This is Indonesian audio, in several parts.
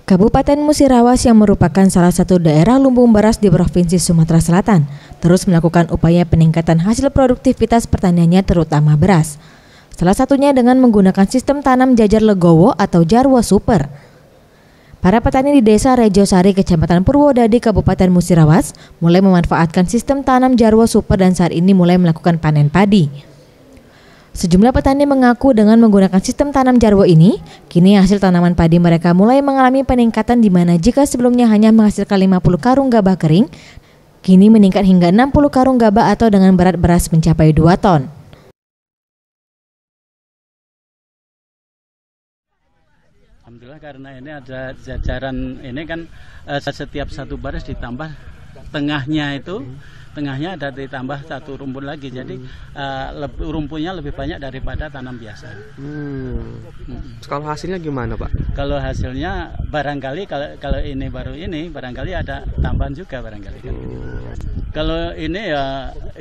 Kabupaten Musirawas yang merupakan salah satu daerah lumbung beras di Provinsi Sumatera Selatan terus melakukan upaya peningkatan hasil produktivitas pertaniannya terutama beras. Salah satunya dengan menggunakan sistem tanam jajar legowo atau Jarwo Super. Para petani di Desa Rejosari, Kecamatan Purwodadi, Kabupaten Musirawas mulai memanfaatkan sistem tanam Jarwo Super dan saat ini mulai melakukan panen padi. Sejumlah petani mengaku dengan menggunakan sistem tanam Jarwo ini, kini hasil tanaman padi mereka mulai mengalami peningkatan di mana jika sebelumnya hanya menghasilkan 50 karung gabah kering, kini meningkat hingga 60 karung gabah atau dengan berat beras mencapai 2 ton. Alhamdulillah karena ini ada jajaran ini kan setiap satu baris ditambah tengahnya ada ditambah satu rumpun lagi, jadi rumputnya lebih banyak daripada tanam biasa. Kalau hasilnya gimana, Pak? Kalau hasilnya barangkali kalau ini baru ini barangkali ada tambahan juga barangkali. Kalau ini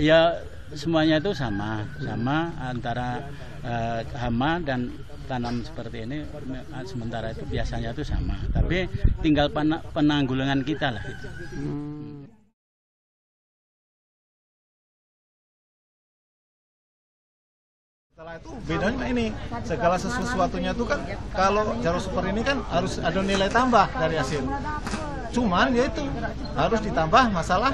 ya semuanya itu sama antara hama dan tanam seperti ini, sementara itu biasanya itu sama, tapi tinggal penanggulangan kita lah gitu. Setelah itu bedanya ini, segala sesuatunya itu kan kalau Jarwo Super ini kan harus ada nilai tambah dari hasil. Cuman ya itu harus ditambah masalah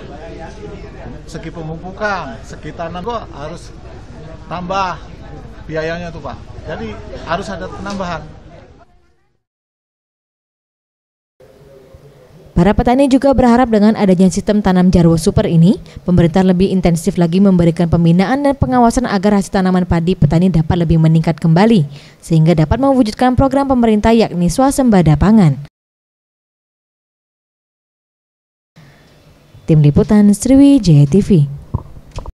segi pemupukan, segi tanam kok harus tambah biayanya tuh Pak. Jadi harus ada penambahan. Para petani juga berharap dengan adanya sistem tanam Jarwo Super ini, pemerintah lebih intensif lagi memberikan pembinaan dan pengawasan agar hasil tanaman padi petani dapat lebih meningkat kembali, sehingga dapat mewujudkan program pemerintah yakni swasembada pangan. Tim Liputan Sriwijaya TV.